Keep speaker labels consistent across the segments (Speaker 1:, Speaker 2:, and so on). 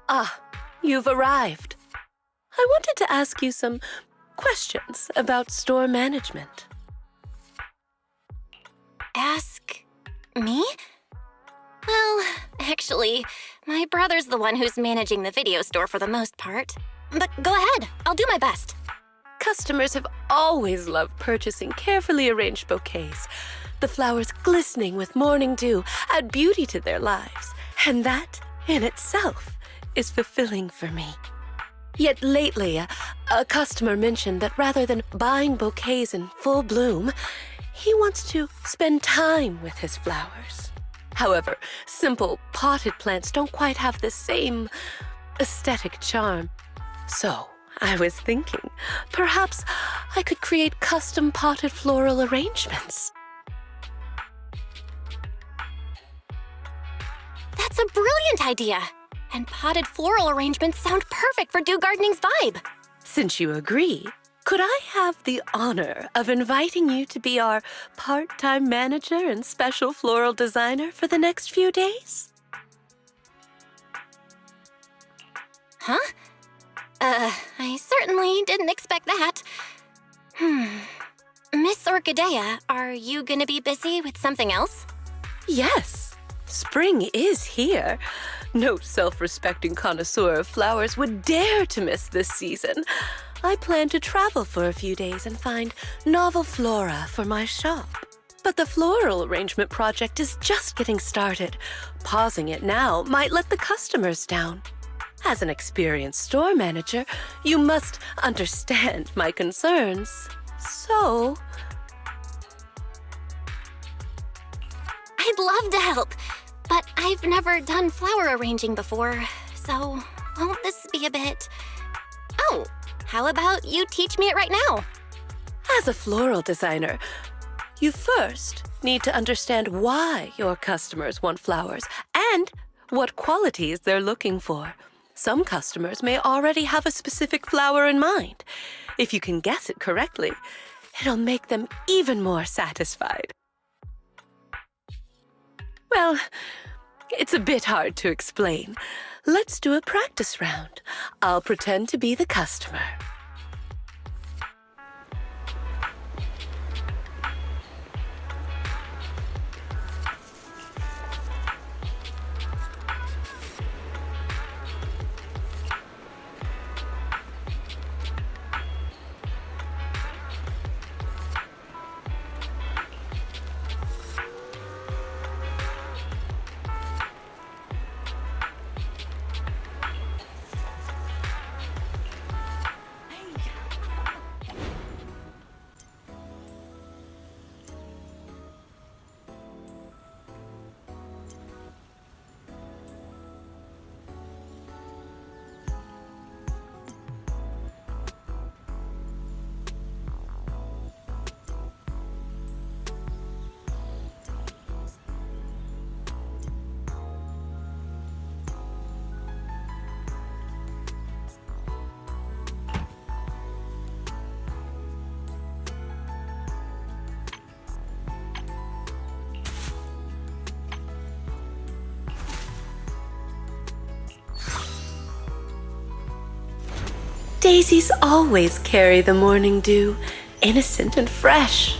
Speaker 1: Ah, you've arrived. I wanted to ask you some questions about store management.
Speaker 2: Ask me? Well, actually, my brother's the one who's managing the video store for the most part. But go ahead, I'll do my best.
Speaker 1: Customers have always loved purchasing carefully arranged bouquets. The flowers glistening with morning dew add beauty to their lives, and that, in itself, is fulfilling for me. Yet lately, a customer mentioned that rather than buying bouquets in full bloom, he wants to spend time with his flowers. However, simple potted plants don't quite have the same aesthetic charm. So, I was thinking, perhaps I could create custom potted floral arrangements.
Speaker 2: That's a brilliant idea! And potted floral arrangements sound perfect for Dew Gardening's vibe.
Speaker 1: Since you agree, could I have the honor of inviting you to be our part-time manager and special floral designer for the next few days?
Speaker 2: Huh? I certainly didn't expect that. Miss Orchidea, are you gonna be busy with something else?
Speaker 1: Yes, spring is here. No self-respecting connoisseur of flowers would dare to miss this season. I plan to travel for a few days and find novel flora for my shop. But the floral arrangement project is just getting started. Pausing it now might let the customers down. As an experienced store manager, you must understand my concerns. So,
Speaker 2: I'd love to help, but I've never done flower arranging before, so won't this be a bit... Oh, how about you teach me it right now?
Speaker 1: as a floral designer, you first need to understand why your customers want flowers and what qualities they're looking for. Some customers may already have a specific flower in mind. If you can guess it correctly, it'll make them even more satisfied. Well, it's a bit hard to explain. Let's do a practice round. I'll pretend to be the customer. Daisies always carry the morning dew, innocent and fresh.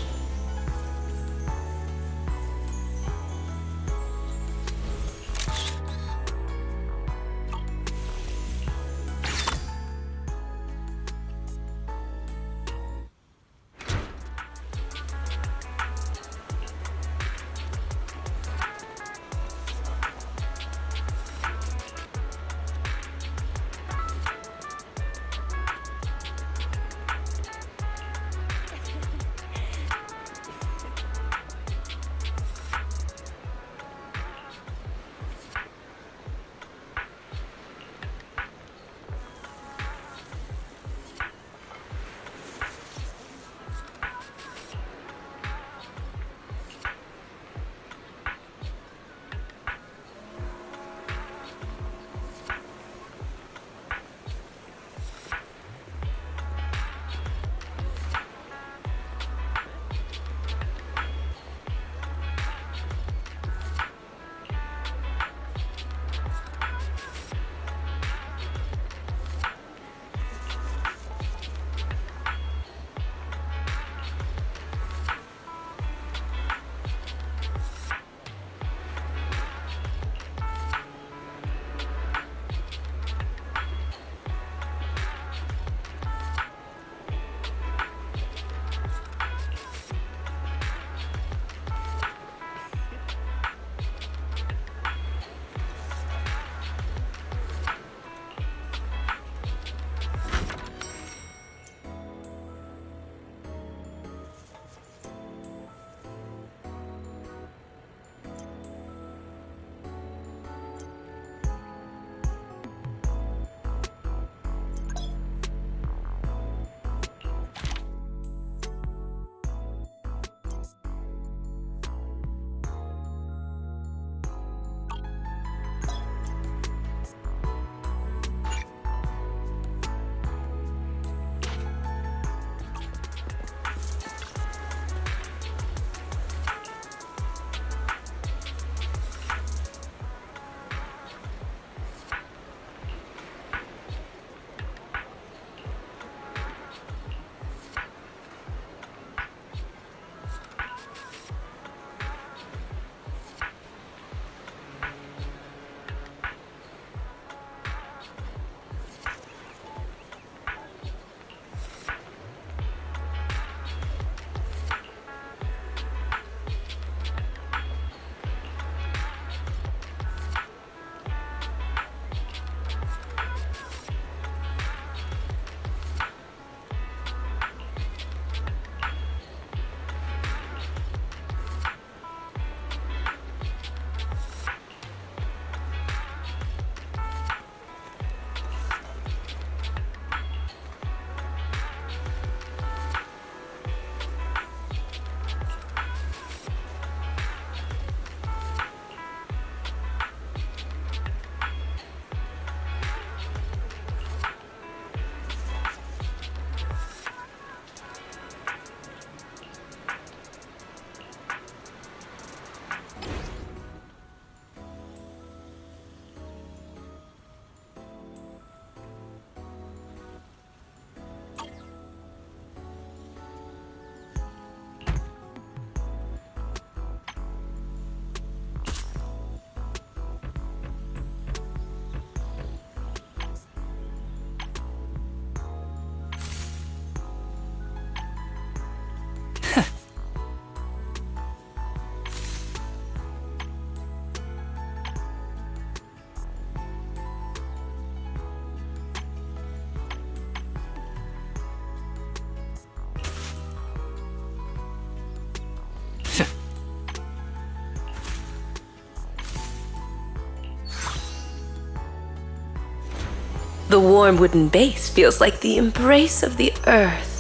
Speaker 1: The warm wooden base feels like the embrace of the earth.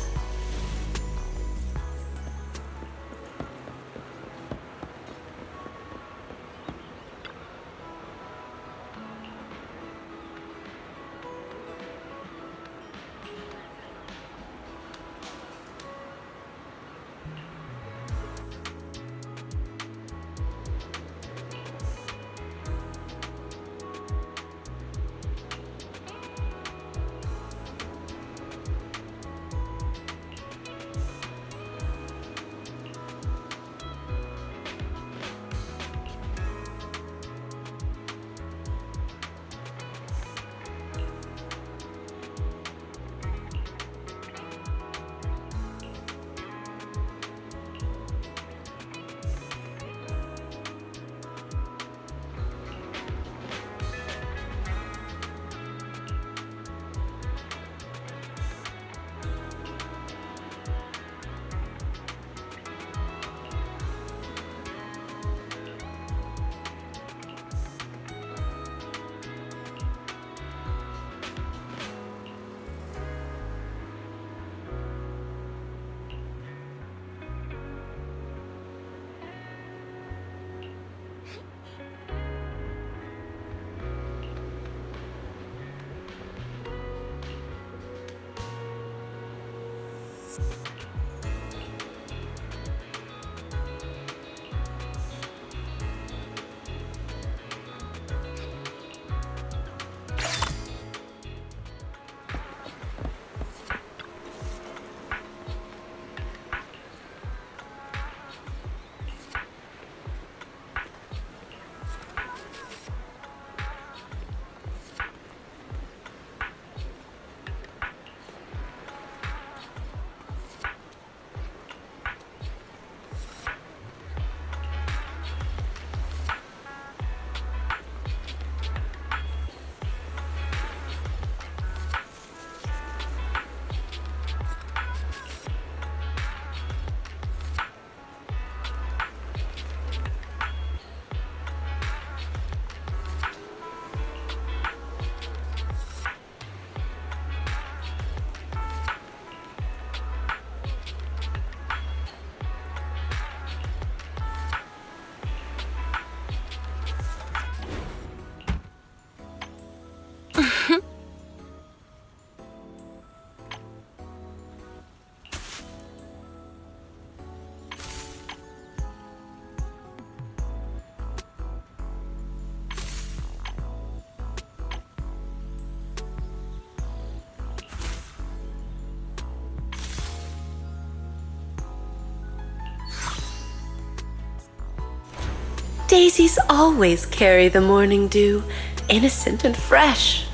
Speaker 1: Daisies always carry the morning dew, innocent and fresh.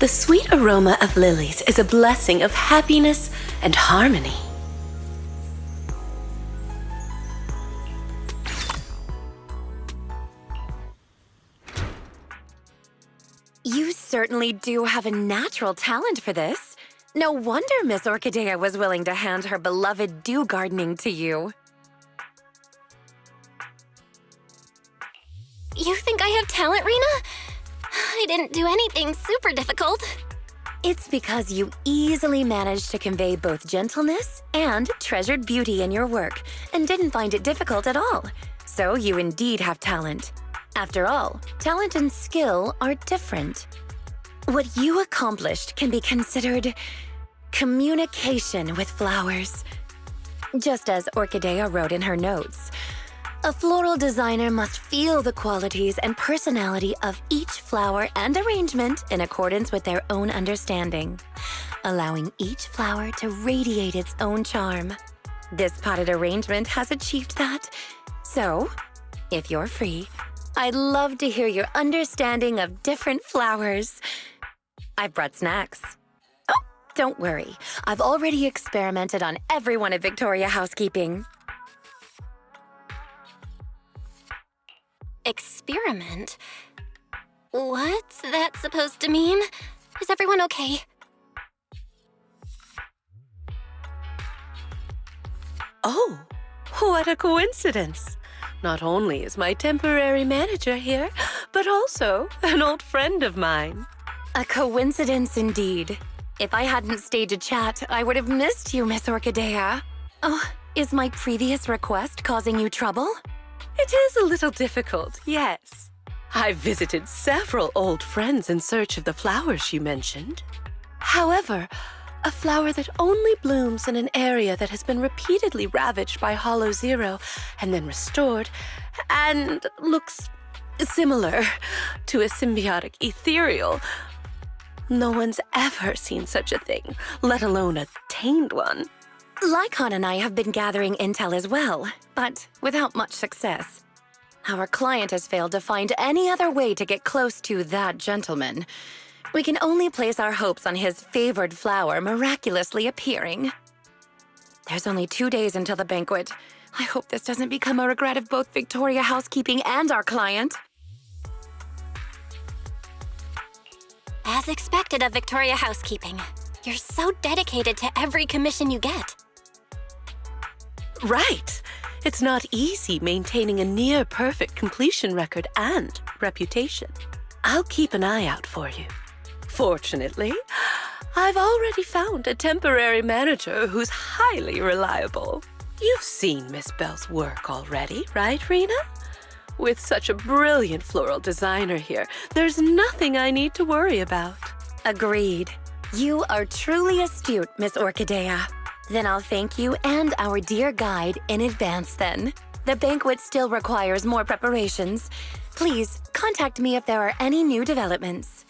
Speaker 1: The sweet aroma of lilies is a blessing of happiness and harmony.
Speaker 3: You certainly do have a natural talent for this. No wonder Miss Orchidea was willing to hand her beloved dew gardening to you.
Speaker 2: You think I have talent, Rena? I didn't do anything super difficult.
Speaker 3: It's because you easily managed to convey both gentleness and treasured beauty in your work and didn't find it difficult at all. So you indeed have talent. After all, talent and skill are different. What you accomplished can be considered communication with flowers. Just as Orchidea wrote in her notes, a floral designer must feel the qualities and personality of each flower and arrangement in accordance with their own understanding, allowing each flower to radiate its own charm. This potted arrangement has achieved that. So, if you're free, I'd love to hear your understanding of different flowers. I've brought snacks. Oh, don't worry. I've already experimented on everyone at Victoria Housekeeping.
Speaker 2: Experiment? What's that supposed to mean? Is everyone okay?
Speaker 1: Oh, what a coincidence. Not only is my temporary manager here, but also an old friend of mine.
Speaker 3: A coincidence indeed. If I hadn't stayed to chat, I would have missed you, Miss Orchidea. Oh, is my previous request causing you trouble?
Speaker 1: It is a little difficult, yes. I've visited several old friends in search of the flowers you mentioned. However, a flower that only blooms in an area that has been repeatedly ravaged by Hollow Zero and then restored, and looks similar to a symbiotic ethereal. No one's ever seen such a thing, let alone a tamed one.
Speaker 3: Lycaon and I have been gathering intel as well, but without much success. Our client has failed to find any other way to get close to that gentleman. We can only place our hopes on his favored flower miraculously appearing. There's only 2 days until the banquet. I hope this doesn't become a regret of both Victoria Housekeeping and our client.
Speaker 2: As expected of Victoria Housekeeping, you're so dedicated to every commission you get.
Speaker 1: Right. It's not easy maintaining a near-perfect completion record and reputation. I'll keep an eye out for you. Fortunately, I've already found a temporary manager who's highly reliable. You've seen Miss Bell's work already, right, Rena? With such a brilliant floral designer here, there's nothing I need to worry about.
Speaker 3: Agreed. You are truly astute, Miss Orchidea. Then I'll thank you and our dear guide in advance then. The banquet still requires more preparations. Please contact me if there are any new developments.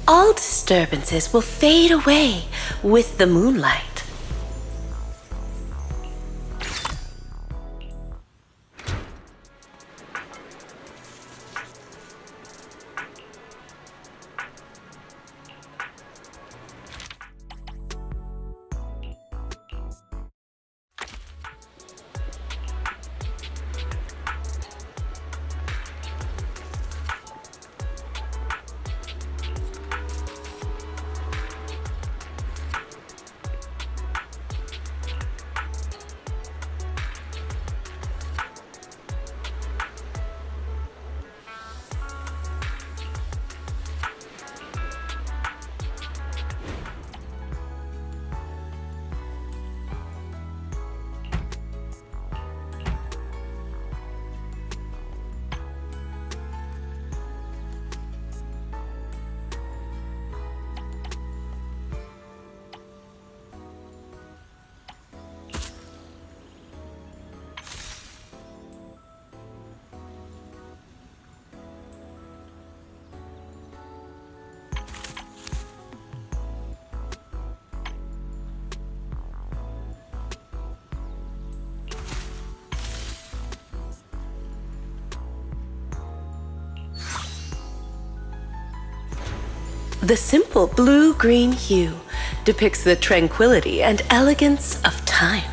Speaker 1: all disturbances will fade away with the moonlight. The simple blue-green hue depicts the tranquility and elegance of time.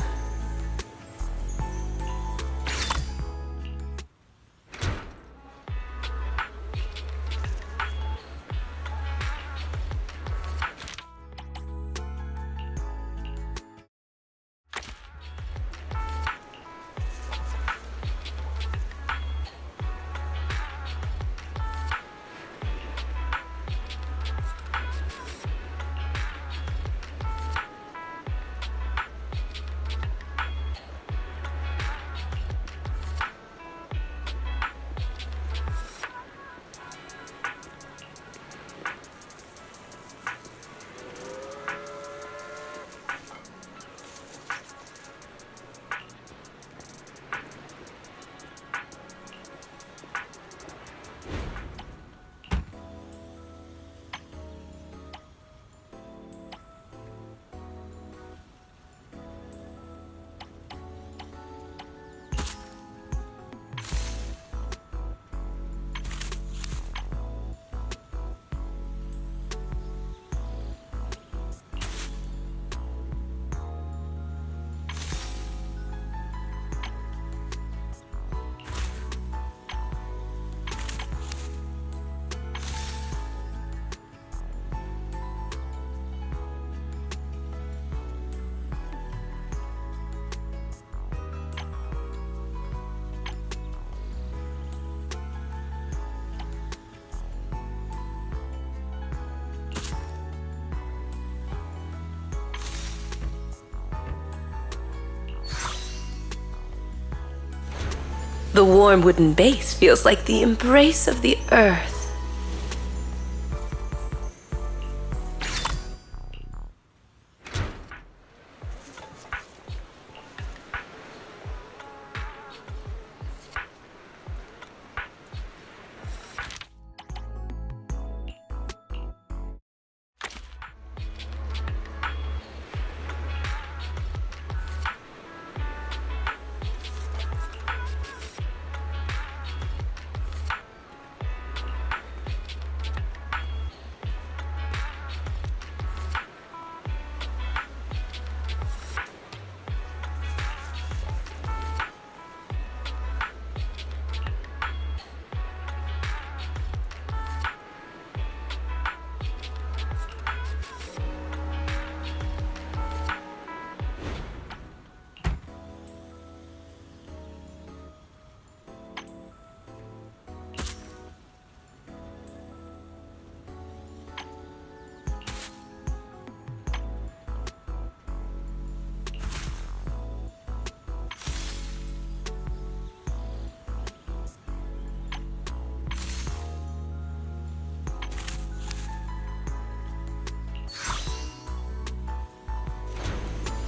Speaker 1: The warm wooden base feels like the embrace of the earth.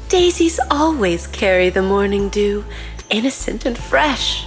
Speaker 1: Daisies always carry the morning dew, innocent and fresh.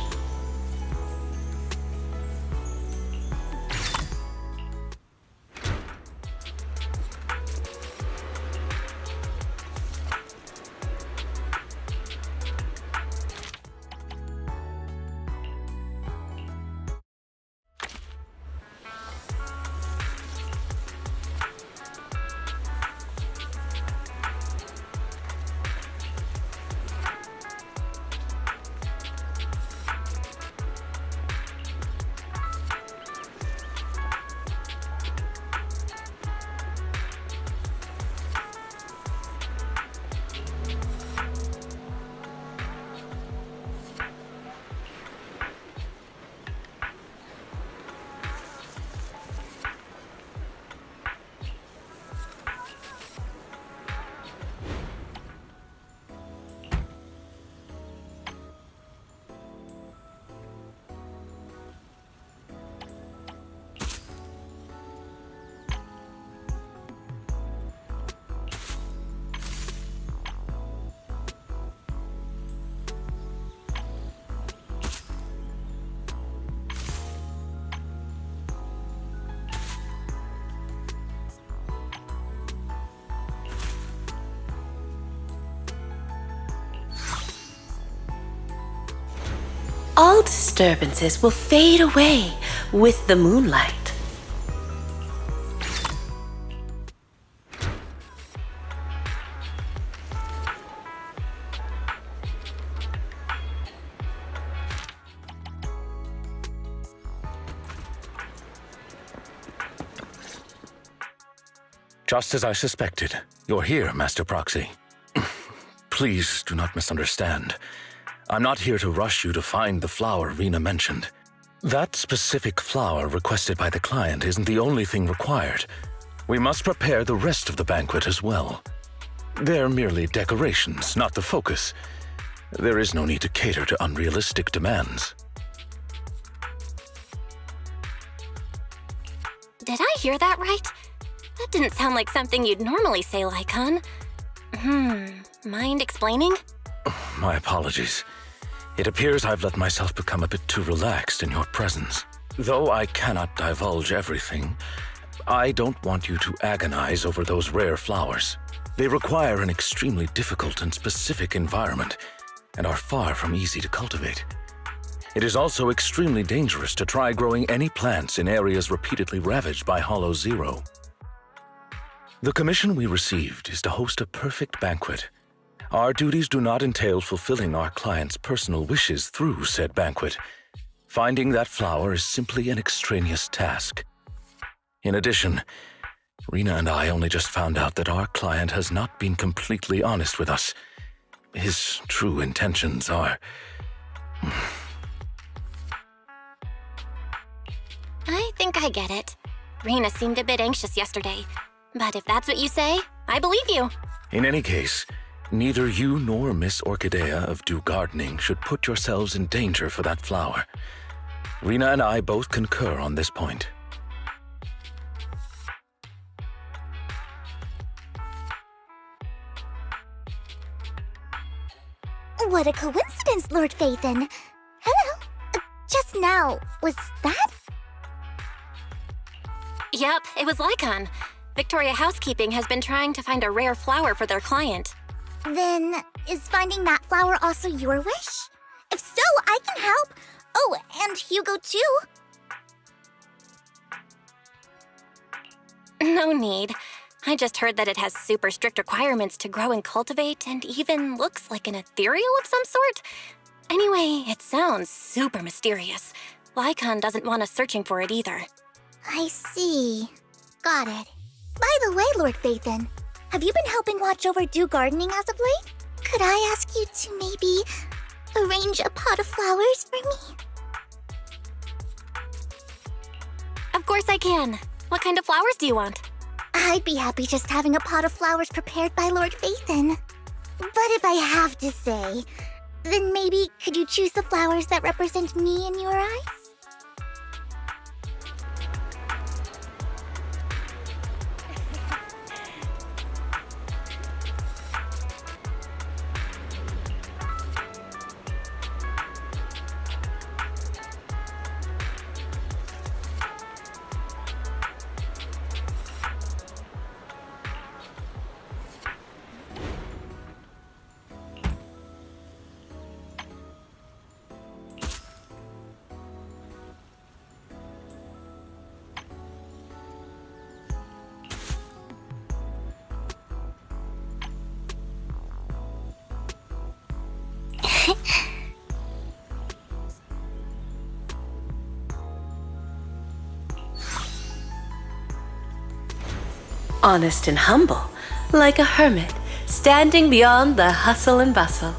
Speaker 1: all disturbances will fade away with the moonlight.
Speaker 4: Just as I suspected, you're here, Master Proxy. Please do not misunderstand. I'm not here to rush you to find the flower Rena mentioned. That specific flower requested by the client isn't the only thing required. We must prepare the rest of the banquet as well. They're merely decorations, not the focus. There is no need to cater to unrealistic demands.
Speaker 2: Did I hear that right? That didn't sound like something you'd normally say, Lycaon. Mind explaining?
Speaker 4: My apologies. It appears I've let myself become a bit too relaxed in your presence. Though I cannot divulge everything, I don't want you to agonize over those rare flowers. They require an extremely difficult and specific environment, and are far from easy to cultivate. It is also extremely dangerous to try growing any plants in areas repeatedly ravaged by Hollow Zero. The commission we received is to host a perfect banquet. Our duties do not entail fulfilling our clients' personal wishes through said banquet. Finding that flower is simply an extraneous task. In addition, Rena and I only just found out that our client has not been completely honest with us. His true intentions are...
Speaker 2: I think I get it. Rena seemed a bit anxious yesterday. But if that's what you say, I believe you.
Speaker 4: In any case, neither you nor Miss Orchidea of Dew Gardening should put yourselves in danger for that flower. Rena and I both concur on this point.
Speaker 5: What a coincidence, Lord Phaeton. Hello. Just now, was that?
Speaker 2: Yep, it was Lycaon. Victoria Housekeeping has been trying to find a rare flower for their client.
Speaker 5: Then, is finding that flower also your wish? If so, I can help. Oh, and Hugo too.
Speaker 2: No need. I just heard that it has super strict requirements to grow and cultivate, and even looks like an ethereal of some sort. Anyway, it sounds super mysterious. Lycaon doesn't want us searching for it either.
Speaker 5: I see. Got it. By the way, Lord Phaeton, have you been helping watch over Dew Gardening as of late? Could I ask you to maybe arrange a pot of flowers for me?
Speaker 2: Of course I can. What kind of flowers do you want?
Speaker 5: I'd be happy just having a pot of flowers prepared by Lord Phaeton. But if I have to say, then maybe could you choose the flowers that represent me in your eyes?
Speaker 1: Honest and humble, like a hermit, standing beyond the hustle and bustle.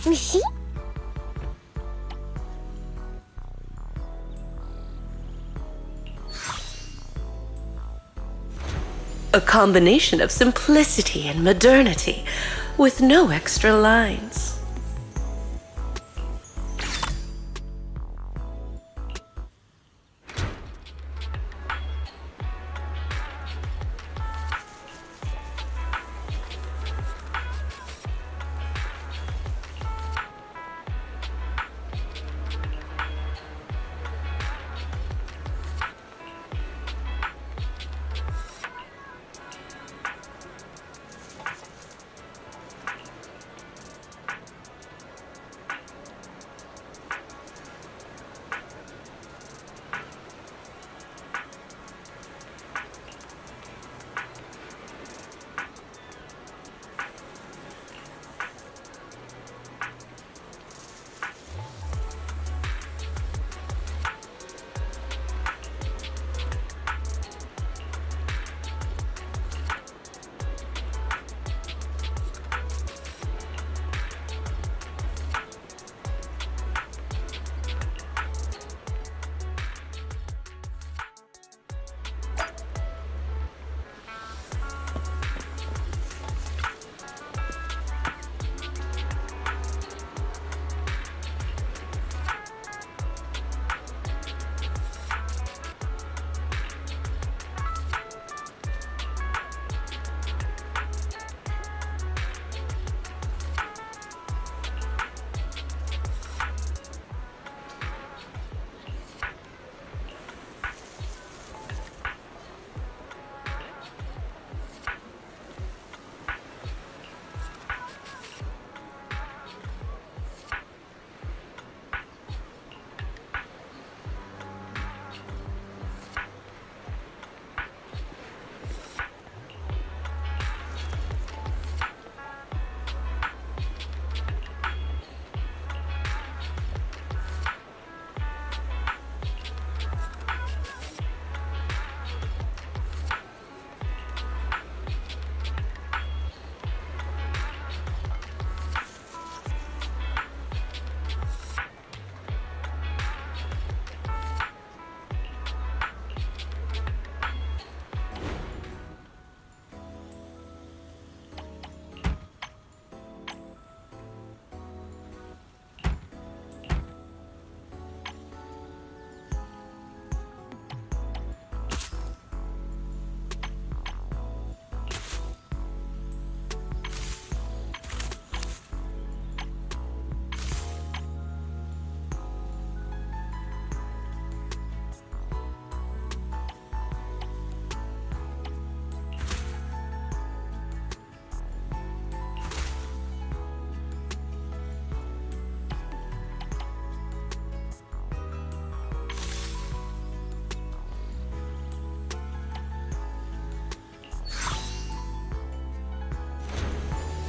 Speaker 1: A combination of simplicity and modernity, with no extra lines.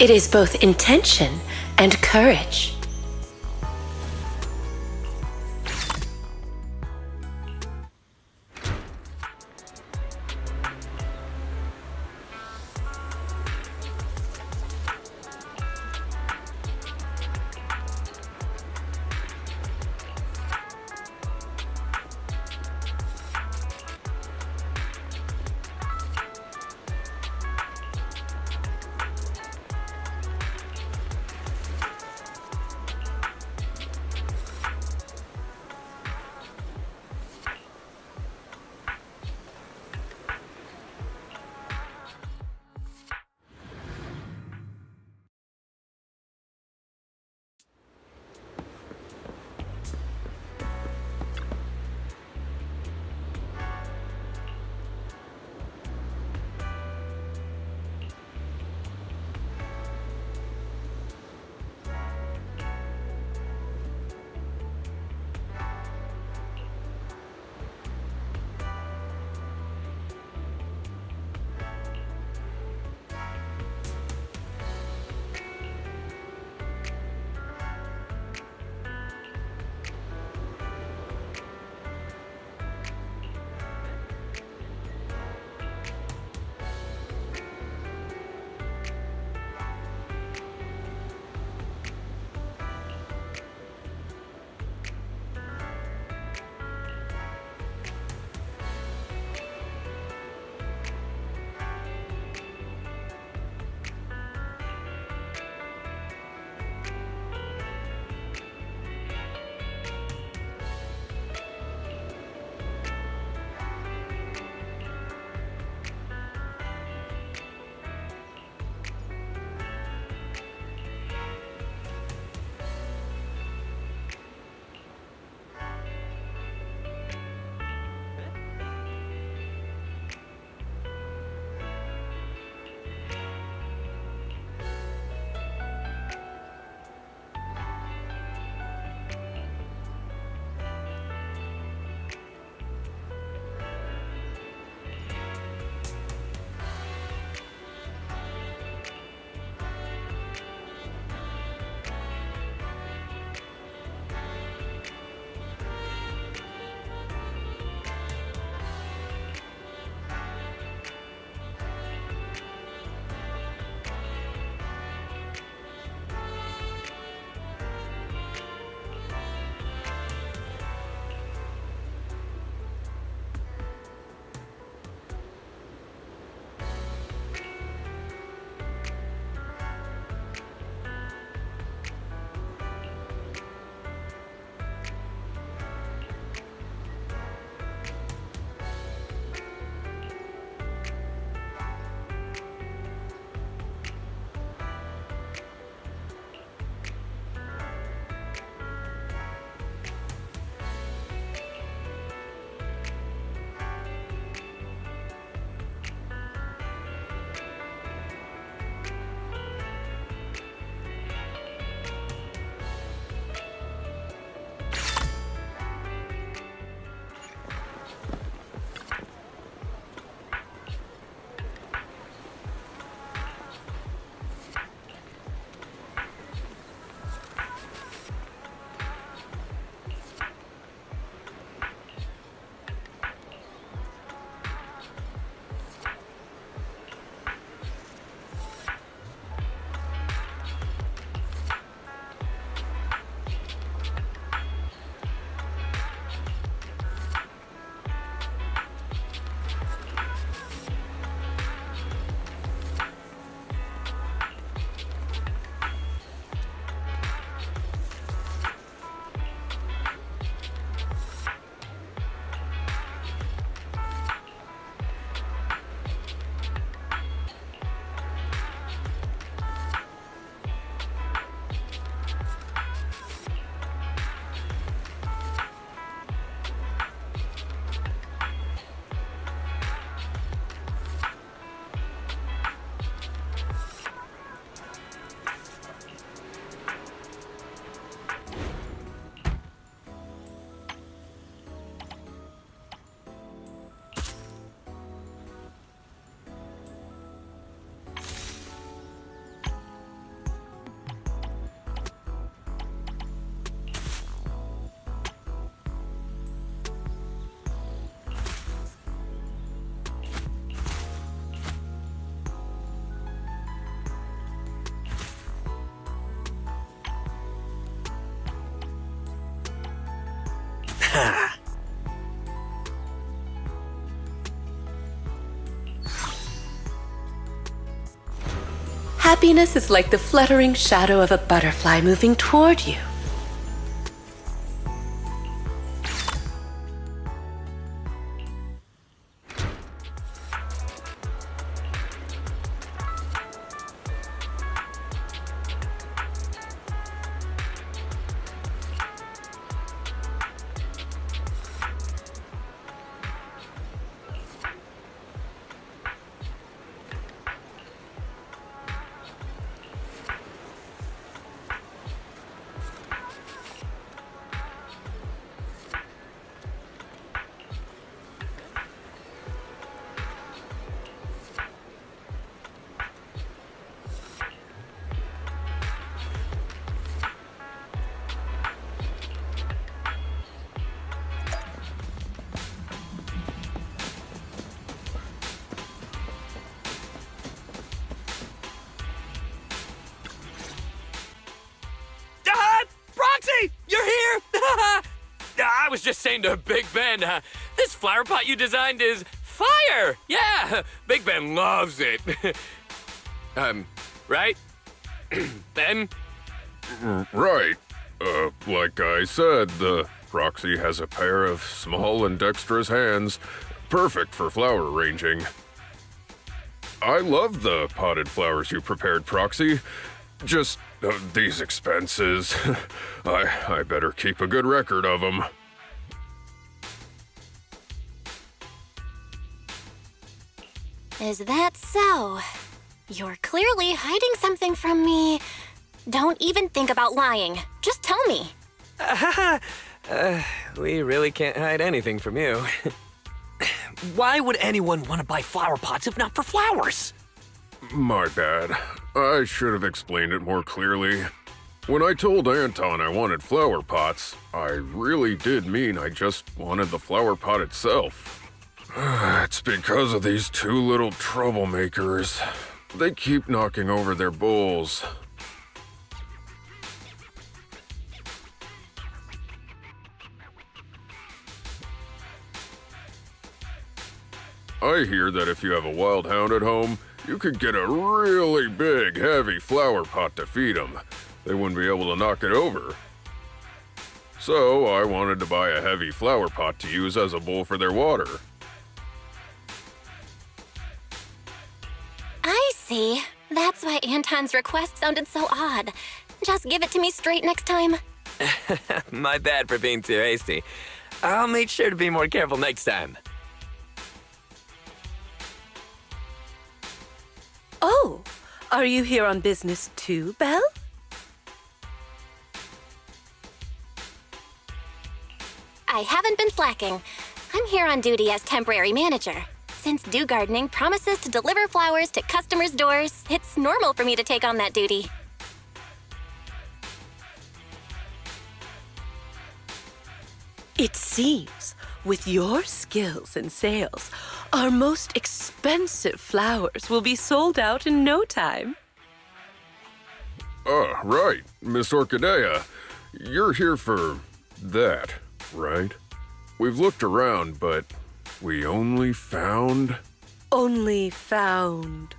Speaker 1: It is both intention and courage. Happiness is like the fluttering shadow of a butterfly moving toward you.
Speaker 6: I was just saying to Big Ben, this flower pot you designed is fire! Yeah, Big Ben loves it. Right? Ben?
Speaker 7: Right. Like I said, the Proxy has a pair of small and dexterous hands, perfect for flower arranging. I love the potted flowers you prepared, Proxy. Just these expenses. I better keep a good record of them.
Speaker 2: Is that so? You're clearly hiding something from me. Don't even think about lying. Just tell me.
Speaker 6: We really can't hide anything from you. Why would anyone want to buy flower pots if not for flowers?
Speaker 7: My bad. I should have explained it more clearly. When I told Anton I wanted flower pots, I really did mean I just wanted the flower pot itself. It's because of these two little troublemakers. They keep knocking over their bowls. I hear that if you have a wild hound at home, you could get a really big, heavy flower pot to feed them. They wouldn't be able to knock it over. So I wanted to buy a heavy flower pot to use as a bowl for their water.
Speaker 2: I see. That's why Anton's request sounded so odd. Just give it to me straight next time.
Speaker 6: My bad for being too hasty. I'll make sure to be more careful next time.
Speaker 1: Oh, are you here on business too, Belle?
Speaker 2: I haven't been slacking. I'm here on duty as temporary manager. Since Dew Gardening promises to deliver flowers to customers' doors, it's normal for me to take on that duty.
Speaker 1: It seems, with your skills in sales, our most expensive flowers will be sold out in no time.
Speaker 7: Right. Miss Orchidea. You're here for that, right? We've looked around, but we only found...
Speaker 1: Only found...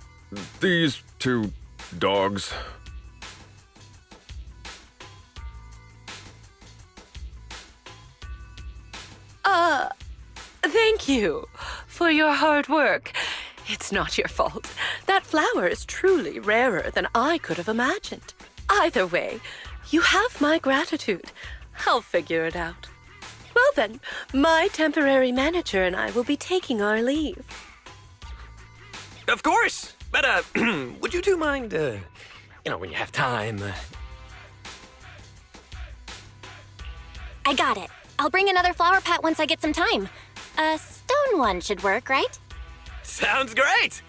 Speaker 7: these two dogs.
Speaker 1: Thank you for your hard work. It's not your fault. That flower is truly rarer than I could have imagined. Either way, you have my gratitude. I'll figure it out. Well then, my temporary manager and I will be taking our leave.
Speaker 6: Of course! But, would you two mind, when you have time,
Speaker 2: I got it. I'll bring another flower pot once I get some time. A stone one should work, right?
Speaker 6: Sounds great!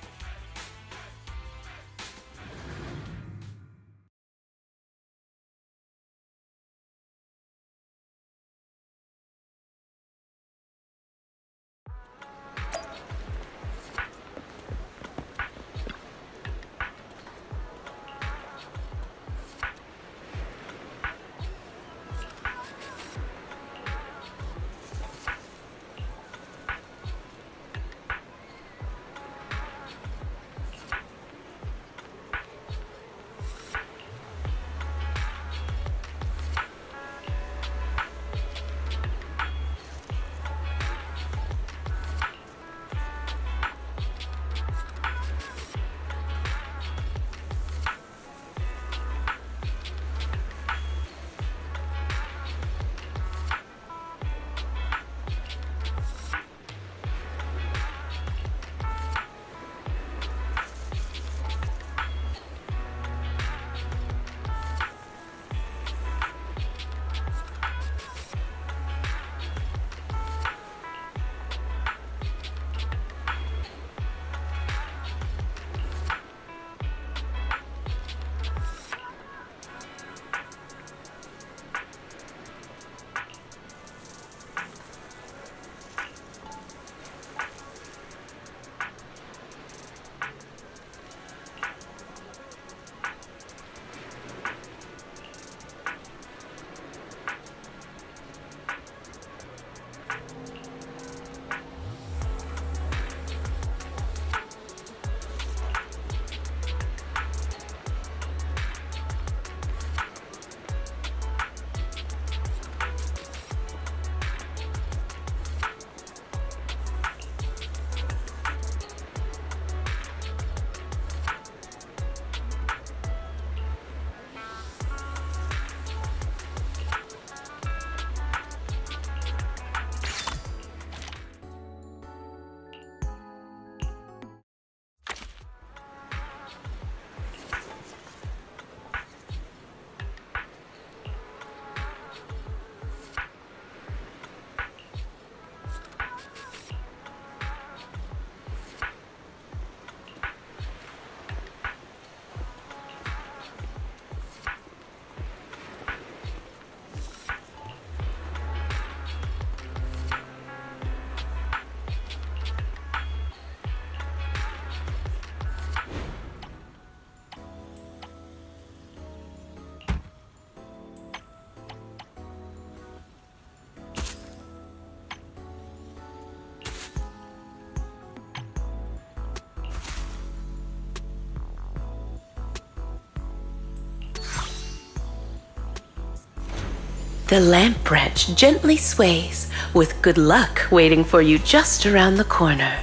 Speaker 1: The lamp branch gently sways, with good luck waiting for you just around the corner.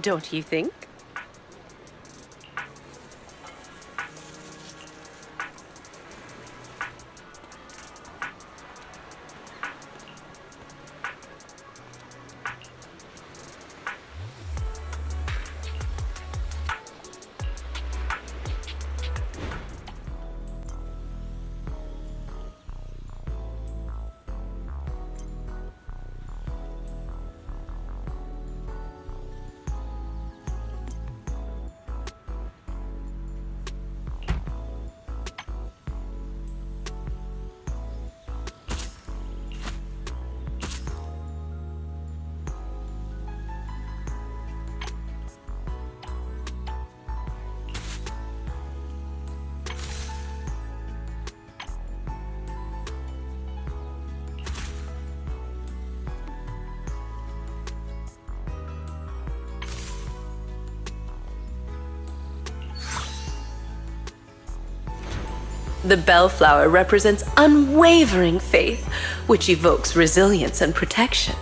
Speaker 1: Don't you think? The bellflower represents unwavering faith, which evokes resilience and protection.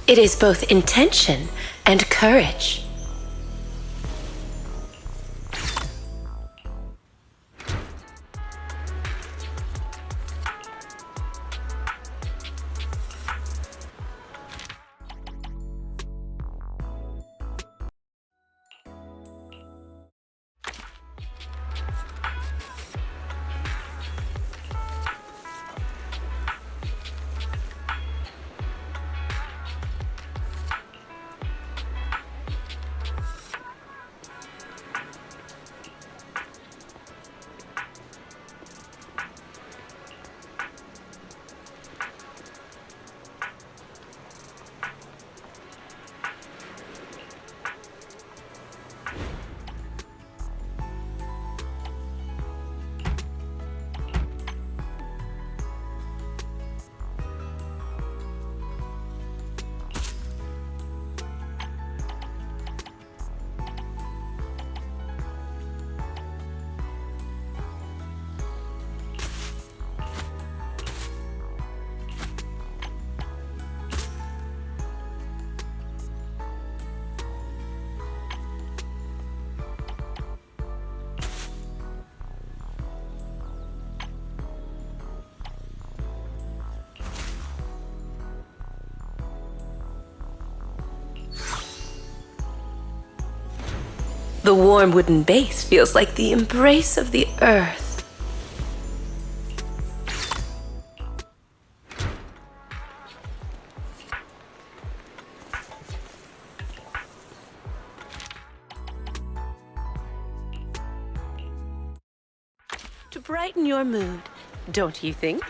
Speaker 1: It is both intention and courage. The warm wooden base feels like the embrace of the earth. To brighten your mood, don't you think?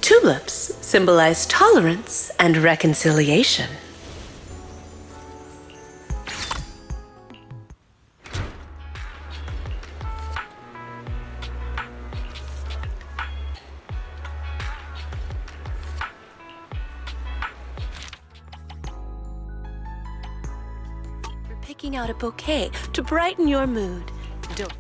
Speaker 1: Tulips symbolize tolerance and reconciliation. For picking out a bouquet to brighten your mood, don't.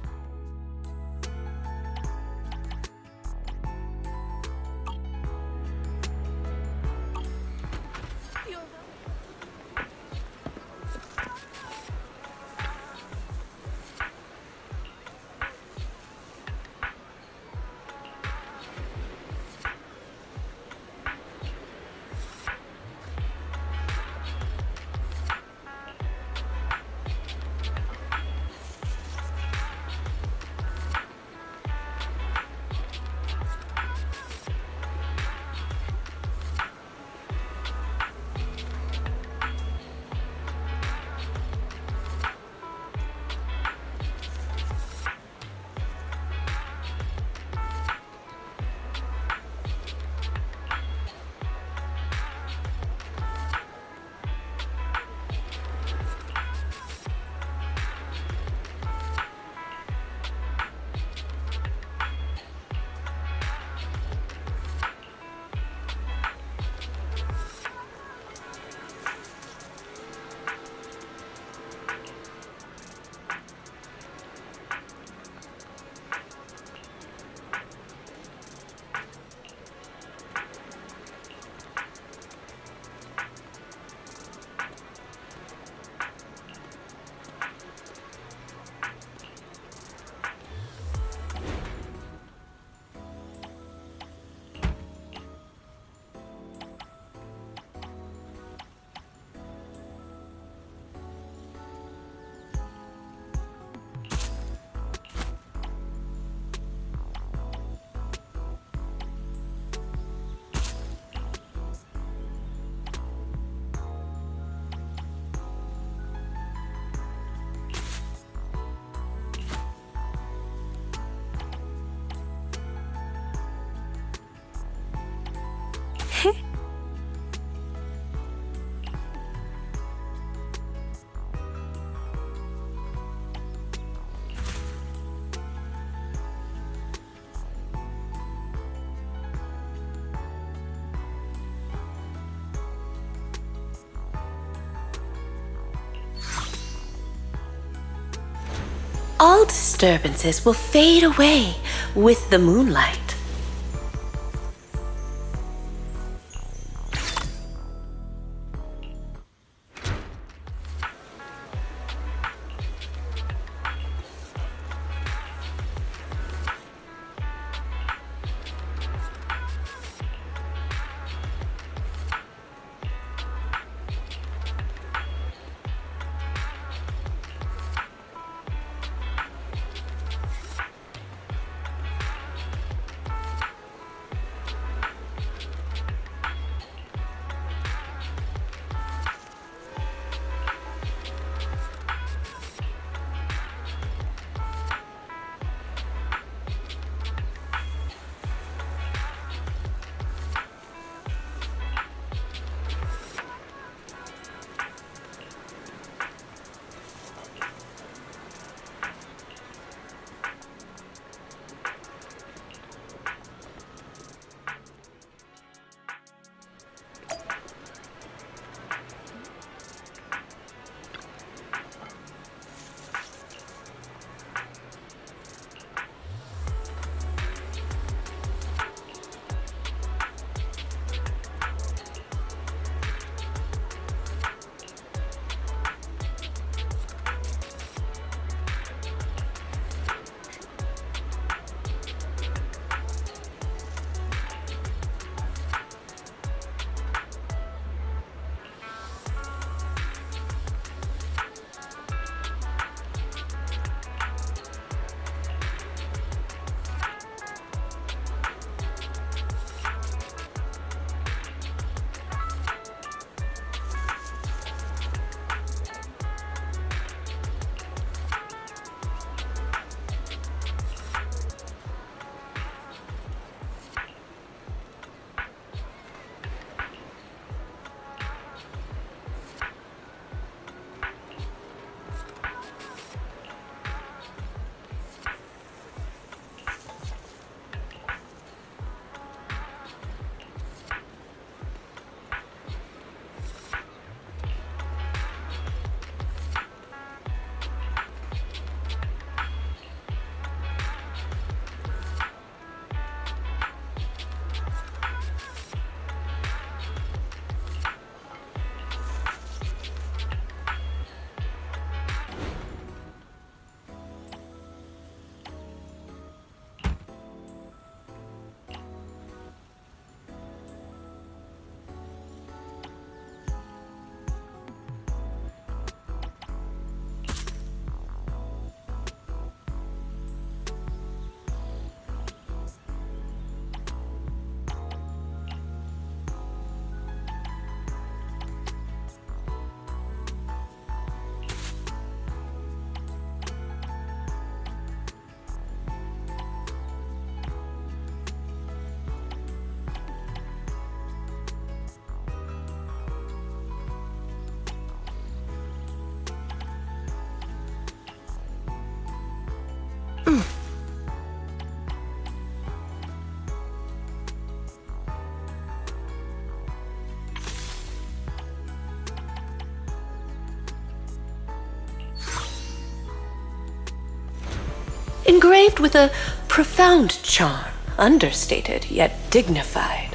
Speaker 1: All disturbances will fade away with the moonlight. engraved with a profound charm, understated yet dignified.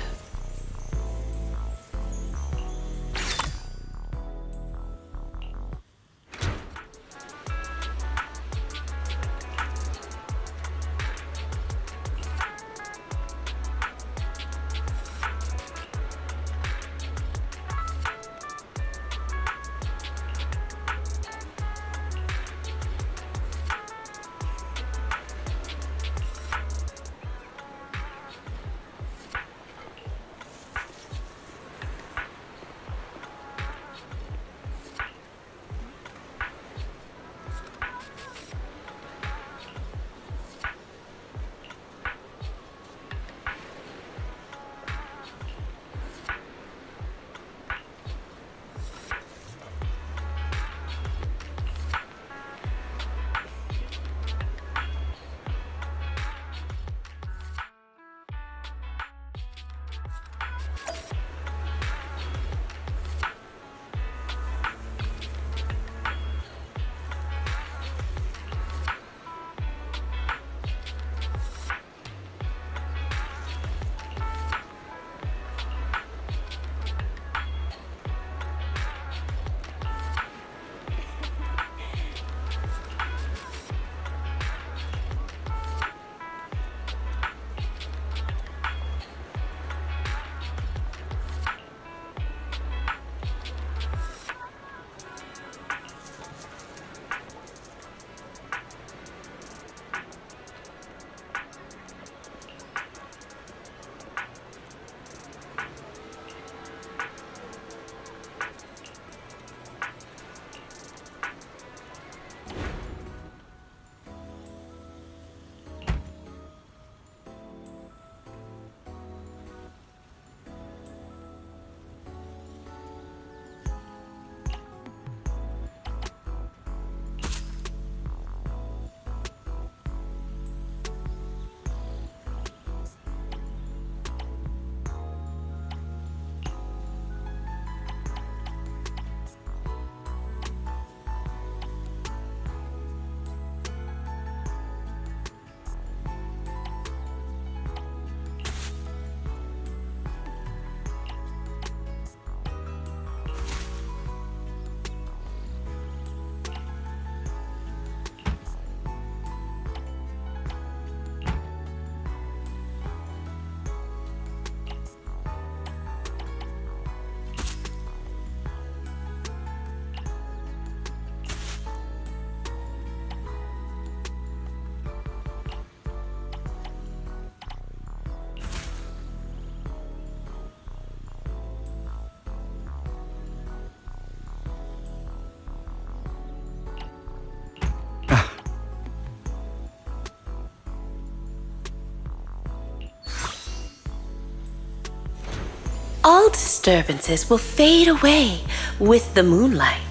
Speaker 1: All disturbances will fade away with the moonlight.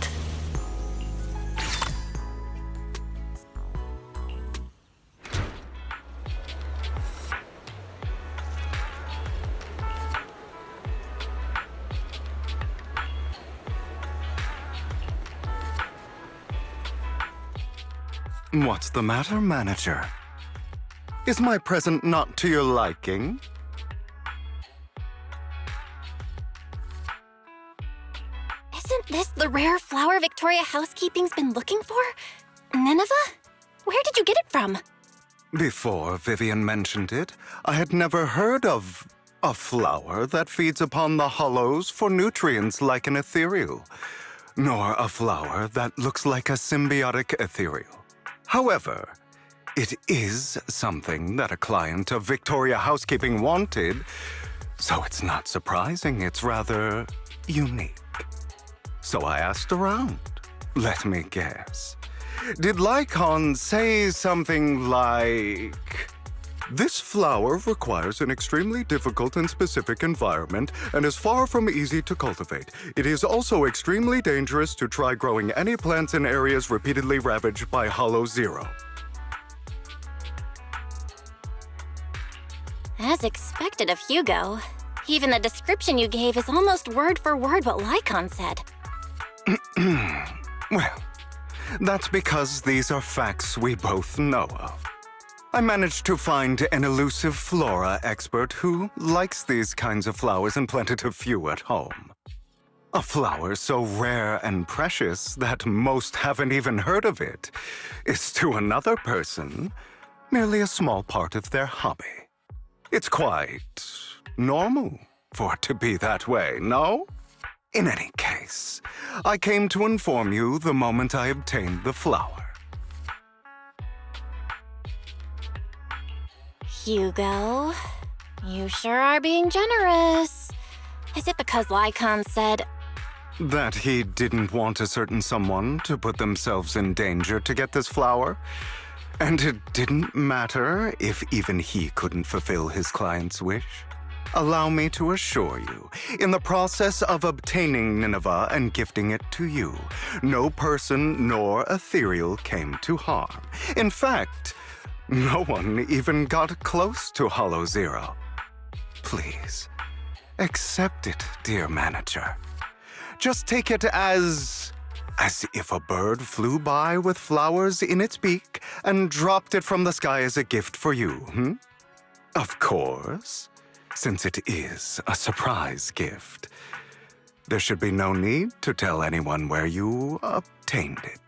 Speaker 8: What's the matter, manager? Is my present not to your liking?
Speaker 2: Isn't this the rare flower Victoria Housekeeping's been looking for? Nineveh? Where did you get it from?
Speaker 8: Before Vivian mentioned it, I had never heard of a flower that feeds upon the hollows for nutrients like an ethereal, nor a flower that looks like a symbiotic ethereal. However, it is something that a client of Victoria Housekeeping wanted, so it's not surprising it's rather unique. So I asked around. Let me guess. Did Lycaon say something like, "This flower requires an extremely difficult and specific environment and is far from easy to cultivate. It is also extremely dangerous to try growing any plants in areas repeatedly ravaged by Hollow Zero"?
Speaker 2: As expected of Hugo. Even the description you gave is almost word for word what Lycaon said.
Speaker 8: Well, that's because these are facts we both know of. I managed to find an elusive flora expert who likes these kinds of flowers and planted a few at home. A flower so rare and precious that most haven't even heard of it is to another person merely a small part of their hobby. It's quite normal for it to be that way, no? In any case, I came to inform you the moment I obtained the flower.
Speaker 2: Hugo, you sure are being generous. Is it because Lycaon said...
Speaker 8: That he didn't want a certain someone to put themselves in danger to get this flower? And it didn't matter if even he couldn't fulfill his client's wish? Allow me to assure you, in the process of obtaining Nineveh and gifting it to you, no person nor ethereal came to harm. In fact, no one even got close to Hollow Zero. Please, accept it, dear manager. Just take it as if a bird flew by with flowers in its beak and dropped it from the sky as a gift for you, Of course, since it is a surprise gift, there should be no need to tell anyone where you obtained it.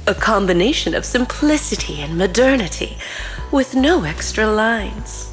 Speaker 1: A combination of simplicity and modernity, with no extra lines.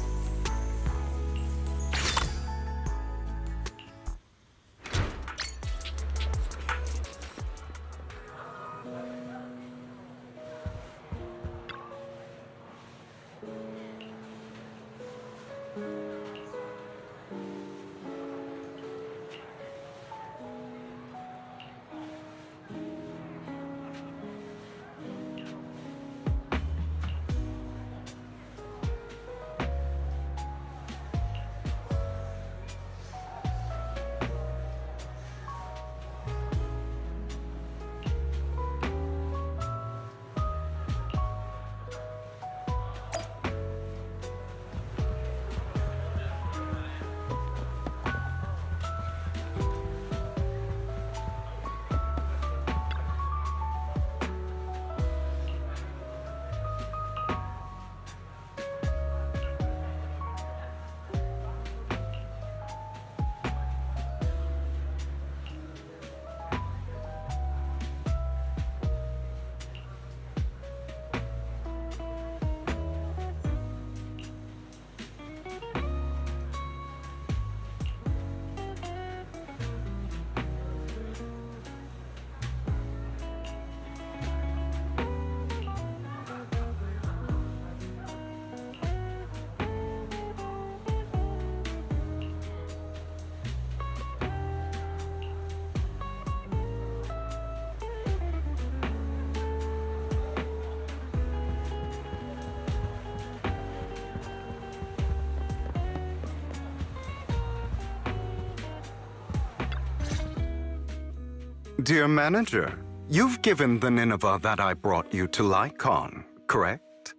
Speaker 8: Dear manager, you've given the Nineveh that I brought you to Lycaon, correct?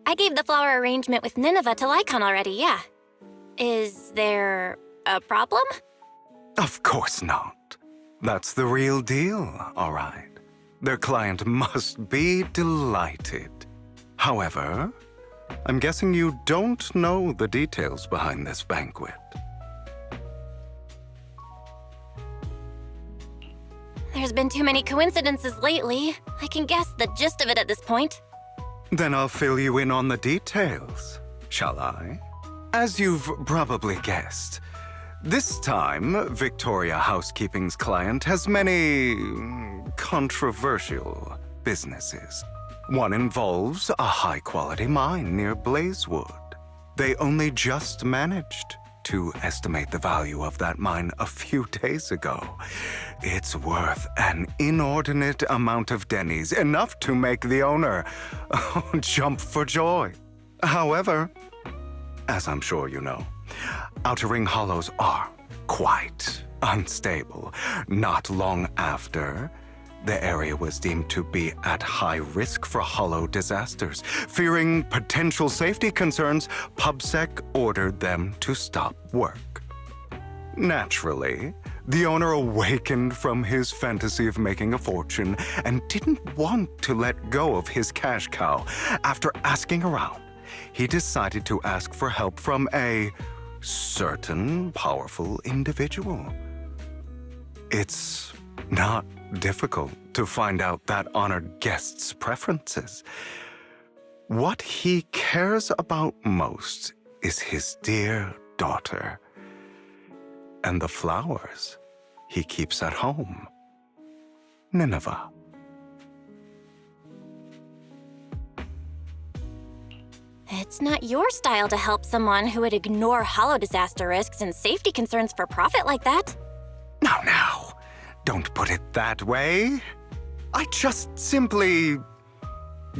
Speaker 2: I gave the flower arrangement with Nineveh to Lycaon already, yeah. Is there a problem?
Speaker 8: Of course not. That's the real deal, all right. Their client must be delighted. However, I'm guessing you don't know the details behind this banquet.
Speaker 2: There's been too many coincidences lately. I can guess the gist of it at this point.
Speaker 8: Then I'll fill you in on the details, shall I? As you've probably guessed, this time, Victoria Housekeeping's client has many controversial businesses. One involves a high-quality mine near Blazewood. They only just managed to estimate the value of that mine a few days ago. It's worth an inordinate amount of dennies, enough to make the owner jump for joy. However, as I'm sure you know, Outer Ring Hollows are quite unstable. Not long after, the area was deemed to be at high risk for hollow disasters. Fearing potential safety concerns, PubSec ordered them to stop work. Naturally, the owner awakened from his fantasy of making a fortune and didn't want to let go of his cash cow. After asking around, he decided to ask for help from a certain powerful individual. It's not difficult to find out that honored guest's preferences. What he cares about most is his dear daughter and the flowers he keeps at home. Nineveh.
Speaker 2: It's not your style to help someone who would ignore hollow disaster risks and safety concerns for profit like that.
Speaker 8: Now, don't put it that way. I just simply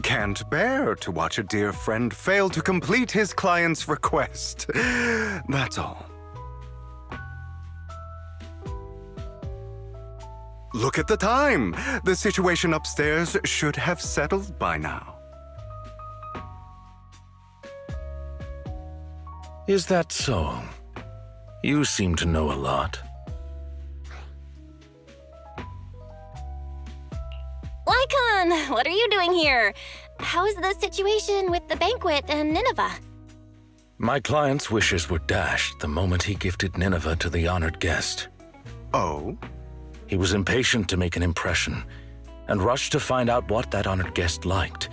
Speaker 8: can't bear to watch a dear friend fail to complete his client's request. That's all. Look at the time. The situation upstairs should have settled by now.
Speaker 4: Is that so? You seem to know a lot.
Speaker 2: Lycaon, what are you doing here? How's the situation with the banquet and Nineveh?
Speaker 4: My client's wishes were dashed the moment he gifted Nineveh to the honored guest.
Speaker 8: Oh?
Speaker 4: He was impatient to make an impression and rushed to find out what that honored guest liked,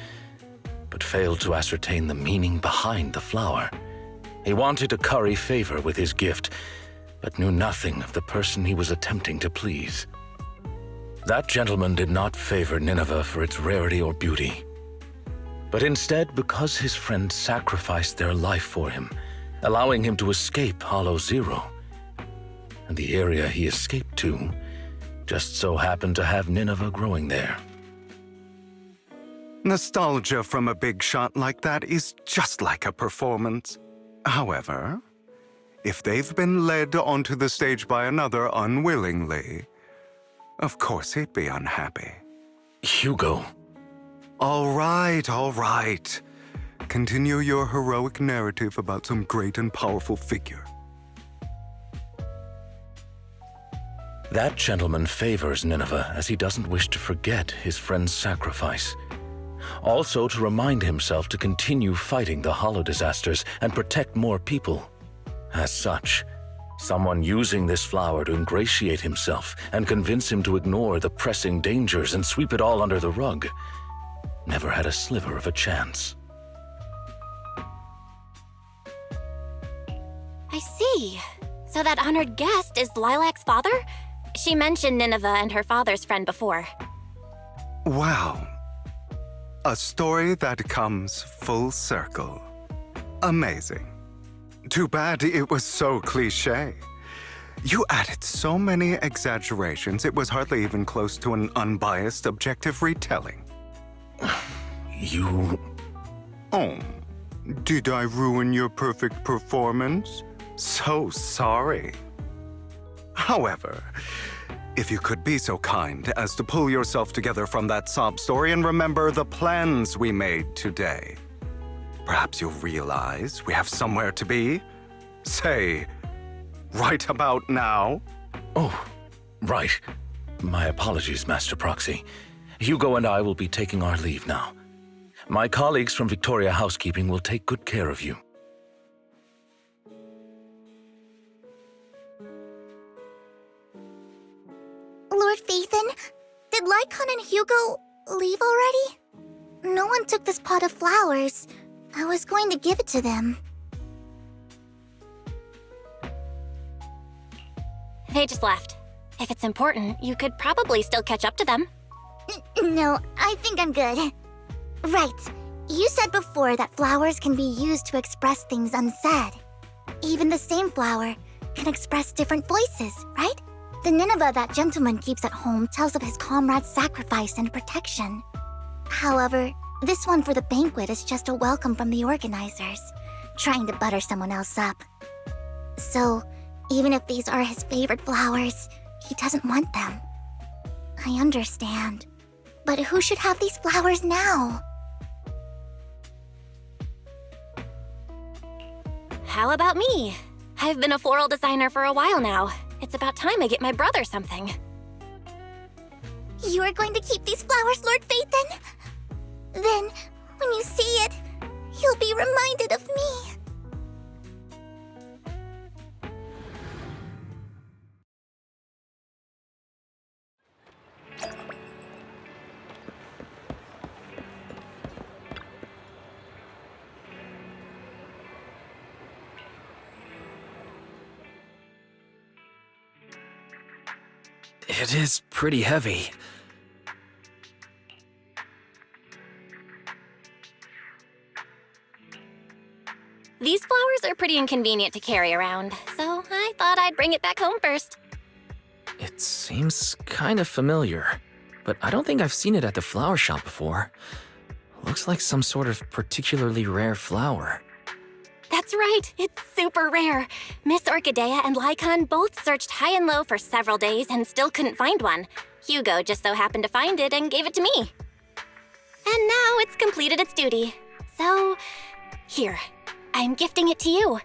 Speaker 4: but failed to ascertain the meaning behind the flower. He wanted to curry favor with his gift, but knew nothing of the person he was attempting to please. That gentleman did not favor Nineveh for its rarity or beauty, but instead because his friend sacrificed their life for him, allowing him to escape Hollow Zero. And the area he escaped to just so happened to have Nineveh growing there.
Speaker 8: Nostalgia from a big shot like that is just like a performance. However, if they've been led onto the stage by another unwillingly, of course he'd be unhappy.
Speaker 4: Hugo.
Speaker 8: All right. Continue your heroic narrative about some great and powerful figure.
Speaker 4: That gentleman favors Nineveh as he doesn't wish to forget his friend's sacrifice. Also to remind himself to continue fighting the hollow disasters and protect more people. As such, someone using this flower to ingratiate himself and convince him to ignore the pressing dangers and sweep it all under the rug never had a sliver of a chance.
Speaker 2: I see. So that honored guest is Lilac's father? She mentioned Nineveh and her father's friend before.
Speaker 8: Wow. A story that comes full circle. Amazing. Too bad it was so cliché. You added so many exaggerations, it was hardly even close to an unbiased, objective retelling.
Speaker 4: You...
Speaker 8: Oh, did I ruin your perfect performance? So sorry. However, if you could be so kind as to pull yourself together from that sob story and remember the plans we made today. Perhaps you'll realize we have somewhere to be. Say, right about now.
Speaker 4: Oh, right. My apologies, Master Proxy. Hugo and I will be taking our leave now. My colleagues from Victoria Housekeeping will take good care of you.
Speaker 5: Lord Phaeton, did Lycaon and Hugo leave already? No one took this pot of flowers. I was going to give it to them.
Speaker 2: They just left. If it's important, you could probably still catch up to them.
Speaker 5: No, I think I'm good. Right. You said before that flowers can be used to express things unsaid. Even the same flower can express different voices, right? The Nineveh that gentleman keeps at home tells of his comrade's sacrifice and protection. However, this one for the banquet is just a welcome from the organizers, trying to butter someone else up. So, even if these are his favorite flowers, he doesn't want them. I understand. But who should have these flowers now?
Speaker 2: How about me? I've been a floral designer for a while now. It's about time I get my brother something.
Speaker 5: You are going to keep these flowers, Lord Phaeton? Then, when you see it, you'll be reminded of me.
Speaker 9: It is pretty heavy.
Speaker 2: These flowers are pretty inconvenient to carry around, so I thought I'd bring it back home first.
Speaker 9: It seems kind of familiar, but I don't think I've seen it at the flower shop before. Looks like some sort of particularly rare flower.
Speaker 2: That's right, it's super rare. Miss Orchidea and Lycaon both searched high and low for several days and still couldn't find one. Hugo just so happened to find it and gave it to me. And now it's completed its duty. So, here, I'm gifting it to you.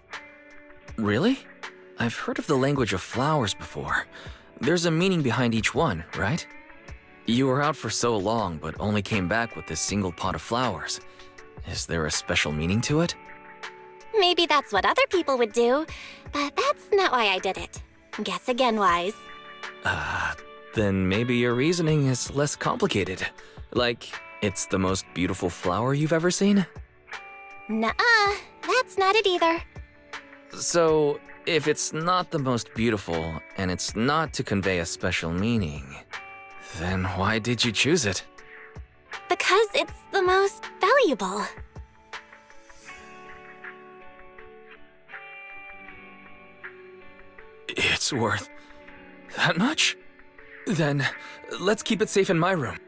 Speaker 9: Really? I've heard of the language of flowers before. There's a meaning behind each one, right? You were out for so long, but only came back with this single pot of flowers. Is there a special meaning to it?
Speaker 2: Maybe that's what other people would do, but that's not why I did it. Guess again, Wise.
Speaker 9: Then maybe your reasoning is less complicated. Like, it's the most beautiful flower you've ever seen?
Speaker 2: Nuh-uh, that's not it either.
Speaker 9: So, if it's not the most beautiful, and it's not to convey a special meaning, then why did you choose it?
Speaker 2: Because it's the most valuable.
Speaker 9: It's worth that much? Then, let's keep it safe in my room.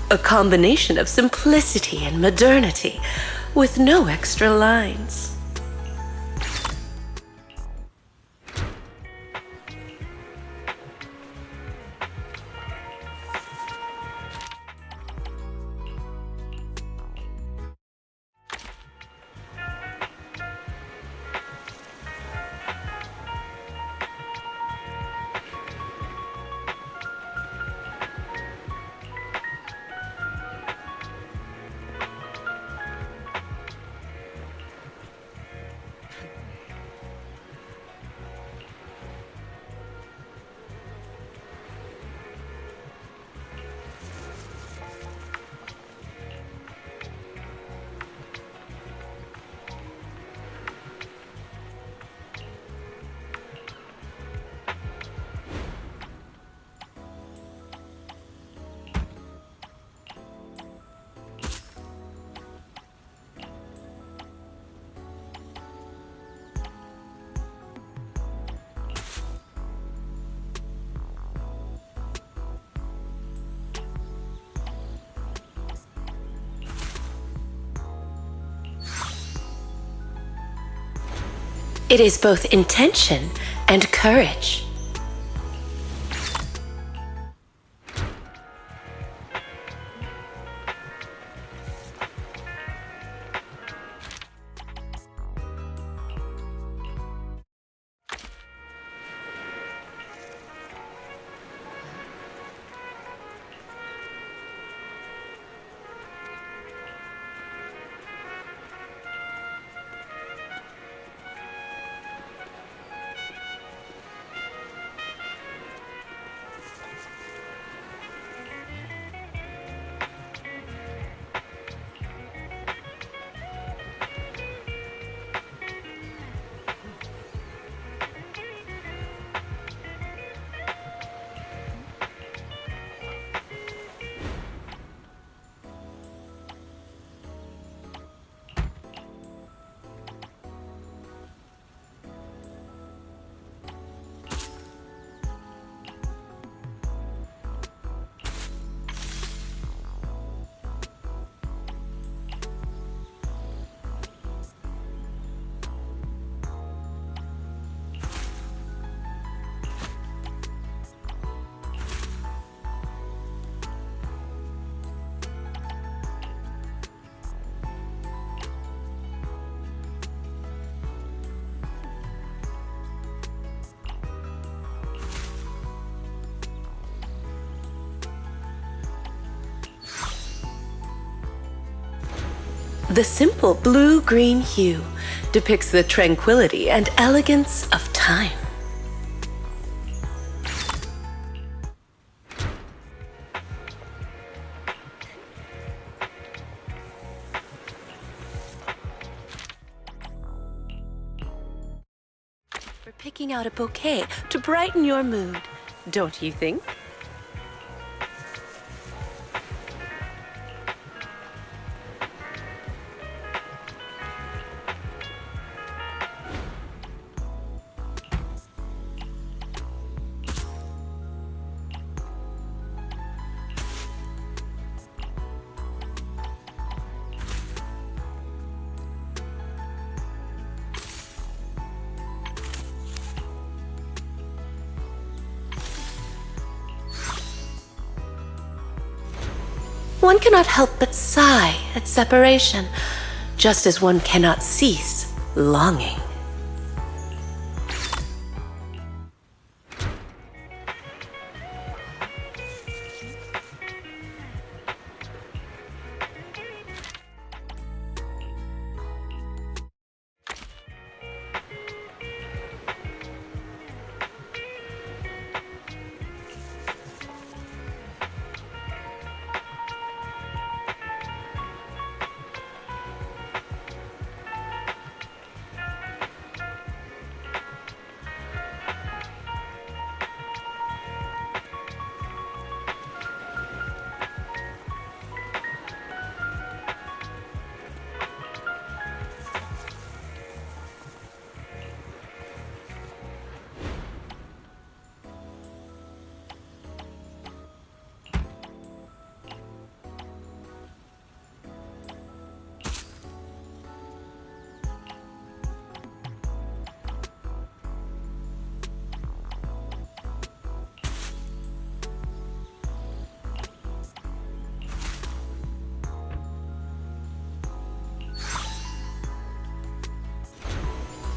Speaker 1: A combination of simplicity and modernity, with no extra lines. It is both intention and courage. The simple blue-green hue depicts the tranquility and elegance of time. For picking out a bouquet to brighten your mood, don't you think? One cannot help but sigh at separation, just as one cannot cease longing.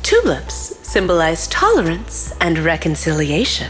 Speaker 1: Tulips symbolize tolerance and reconciliation.